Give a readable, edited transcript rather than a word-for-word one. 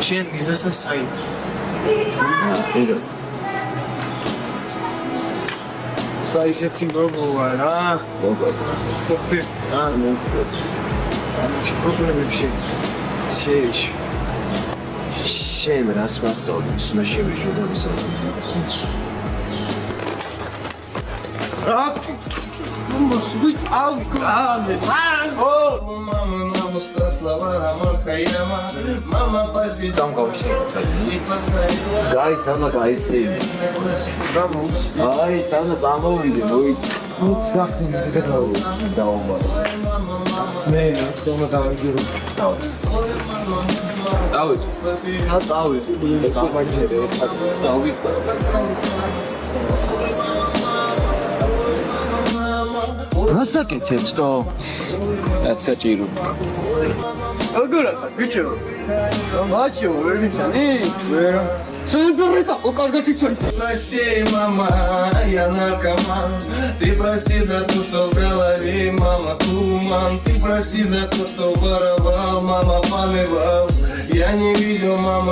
შენ მიზასთან საი. იდო. და ისეც იმრობა რა. ხოხტი. პრობლემებში. შენ რას მასწავლი, უნდა შევეშო და ვისაუბროთ. Rapti! Mama, sweet alcalde! Oh, mama, não mostra slava, amor, caiama. Mama, pasi. Там кого-то. Дай, сама кайси. Vamos. Ай, сама замовили, ну. Ну, как ты сказал? Да, оба. Не, что мы там делаем? Давай. Давай. Давай. გასაკეთებს თო? საჭირო. აგორა, ბიჭო. მაჩო, ვერ ვიცანი? ვერ. Сеньорита, о, каргат იცოდი. Прости, мама, я наркоман. Ты прости за то, что в голове, мама, туман. Ты прости за то, что воровал, мама, помывал. Я не видел, мама.